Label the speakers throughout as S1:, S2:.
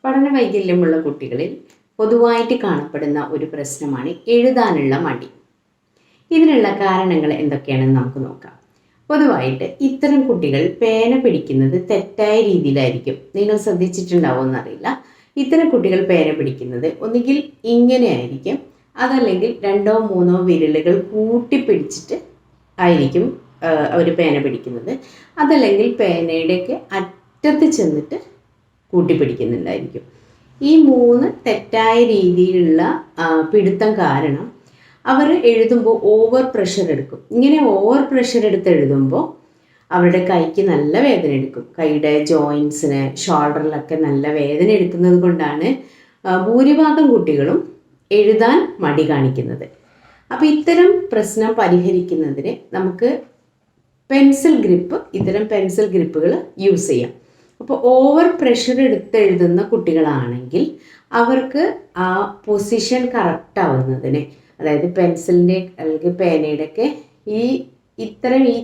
S1: പഠന വൈകല്യമുള്ള കുട്ടികളിൽ പൊതുവായിട്ട് കാണപ്പെടുന്ന ഒരു പ്രശ്നമാണ് എഴുതാനുള്ള മടി. ഇതിനുള്ള കാരണങ്ങൾ എന്തൊക്കെയാണെന്ന് നമുക്ക് നോക്കാം. പൊതുവായിട്ട് ഇത്തരം കുട്ടികൾ പേന പിടിക്കുന്നത് തെറ്റായ രീതിയിലായിരിക്കും. നിങ്ങൾ ശ്രദ്ധിച്ചിട്ടുണ്ടാവുമെന്നറിയില്ല. ഇത്തരം കുട്ടികൾ പേന പിടിക്കുന്നത് ഒന്നുകിൽ ഇങ്ങനെ ആയിരിക്കും, അതല്ലെങ്കിൽ 2 or 3 വിരലുകൾ കൂട്ടിപ്പിടിച്ചിട്ട് ആയിരിക്കും അവർ പേന പിടിക്കുന്നത്. അതല്ലെങ്കിൽ പേനയുടെയൊക്കെ അറ്റത്ത് ചെന്നിട്ട് കൂട്ടിപ്പിടിക്കുന്നുണ്ടായിരിക്കും. ഈ 3 തെറ്റായ രീതിയിലുള്ള പിടുത്തം കാരണം അവർ എഴുതുമ്പോൾ ഓവർ പ്രഷർ എടുക്കും. ഇങ്ങനെ ഓവർ പ്രഷർ എടുത്ത് എഴുതുമ്പോൾ അവരുടെ കൈക്ക് നല്ല വേദന എടുക്കും. കൈയുടെ ജോയിൻസിന്, ഷോൾഡറിലൊക്കെ നല്ല വേദന എടുക്കുന്നത് കൊണ്ടാണ് ഭൂരിഭാഗം കുട്ടികളും എഴുതാൻ മടി കാണിക്കുന്നത്. അപ്പോൾ ഇത്തരം പ്രശ്നം പരിഹരിക്കുന്നതിന് നമുക്ക് ഇത്തരം പെൻസിൽ ഗ്രിപ്പുകൾ യൂസ് ചെയ്യാം. അപ്പോൾ ഓവർ പ്രഷർ എടുത്ത് എഴുതുന്ന കുട്ടികളാണെങ്കിൽ അവർക്ക് ആ പൊസിഷൻ കറക്റ്റ് ആവുന്നതിന്, അതായത് പെൻസിലിൻ്റെ അല്ലെങ്കിൽ പേനയുടെയൊക്കെ ഈ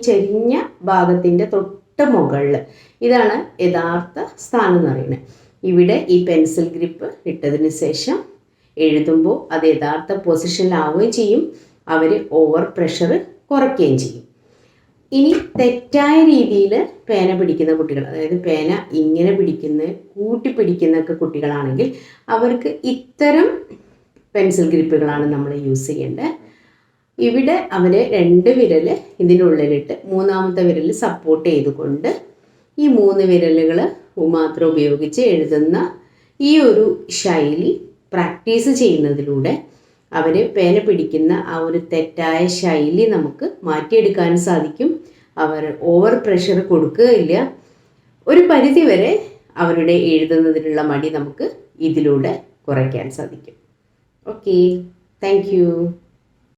S1: ചെരിഞ്ഞ ഭാഗത്തിൻ്റെ തൊട്ട് മുകളിൽ, ഇതാണ് യഥാർത്ഥ സ്ഥാനം എന്ന് പറയുന്നത്. ഇവിടെ ഈ പെൻസിൽ ഗ്രിപ്പ് ഇട്ടതിന് ശേഷം എഴുതുമ്പോൾ അത് യഥാർത്ഥ പൊസിഷനിലാവുകയും ചെയ്യും. അവർ ഓവർ പ്രഷർ കുറയ്ക്കുകയും ചെയ്യും. ഇനി തെറ്റായ രീതിയിൽ പേന പിടിക്കുന്ന കുട്ടികൾ, അതായത് പേന ഇങ്ങനെ കൂട്ടിപ്പിടിക്കുന്നൊക്കെ കുട്ടികളാണെങ്കിൽ അവർക്ക് ഇത്തരം പെൻസിൽ ഗ്രിപ്പുകളാണ് നമ്മൾ യൂസ് ചെയ്യേണ്ടത്. ഇവിടെ അവർ 2 വിരൽ ഇതിനുള്ളിലിട്ട് 3ാമത്തെ വിരൽ സപ്പോർട്ട് ചെയ്തുകൊണ്ട് ഈ 3 വിരലുകൾ മാത്രം ഉപയോഗിച്ച് എഴുതുന്ന ഈ ഒരു ശൈലി പ്രാക്ടീസ് ചെയ്യുന്നതിലൂടെ അവർ പേന പിടിക്കുന്ന ആ ഒരു തെറ്റായ ശൈലി നമുക്ക് മാറ്റിയെടുക്കാൻ സാധിക്കും. അവർ ഓവർ പ്രഷർ കൊടുക്കുകയില്ല. ഒരു പരിധിവരെ അവരുടെ എഴുതുന്നതിനുള്ള മടി നമുക്ക് ഇതിലൂടെ കുറയ്ക്കാൻ സാധിക്കും. Okay, thank you.